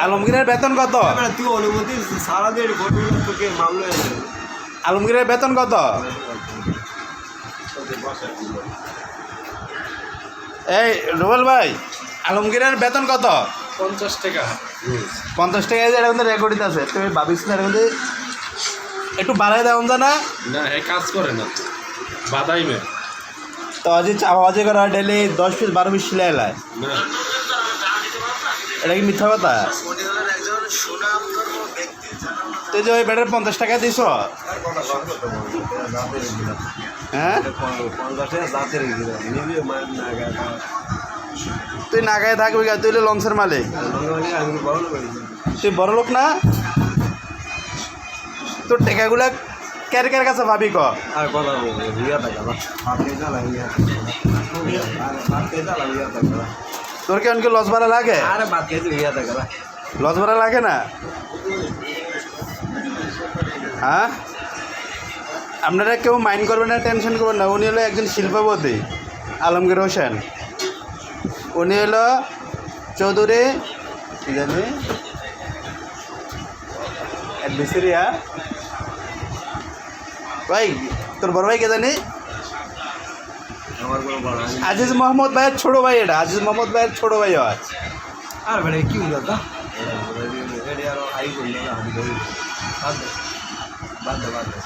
আলমগীরের বেতন কত? তুই অনুমতি সারাদিন তোকে মামলা আলমগীরের বেতন কত? এই রুবেল ভাই, আলমগীরের বেতন কত? 50 টাকা। 50 টাকা এটা কিন্তু রেকর্ডিং আছে। তুমি ভাবিস না এর মধ্যে একটু বাড়াই দেওয়া যায় না? না হ্যাঁ কাজ করে না বাদাই মে তো আজ আওয়াজে করা ডেলি 10 পিস 12 পিস সিলাই এলায়, না এটা কি মিথ্যা কথা? তুই যে ওই বেটার 50 টাকা দিছ, হ্যাঁ তুই না গায়ে থাকবি, তুই হলে লঞ্চের মালিক, তুই বড় লোক না? তোর টেকাগুলা কার কার কাছে ভাবি ক? আর কথা তোর কেমন কি লস ভাড়া লাগে? আরে বাদ খেয়েছি লস ভাড়া লাগে না? হ্যাঁ, আপনারা কেউ মাইন্ড করবেন না, টেনশন করবেন না। উনি হলো একজন শিল্পপতি আলমগীর হোসেন। উনি হলো চৌধুরী কি জানি বেসিরিয়া ভাই, তোর বড় ভাই কে জানি? আজিজ মোহাম্মদ ভাইয়ের ছোট ভাই। এটা আজিজ মোহাম্মদ ভাইয়ের ছোট ভাই হয়। আর বেড়ে কি বলতো আই করলে বাদ দে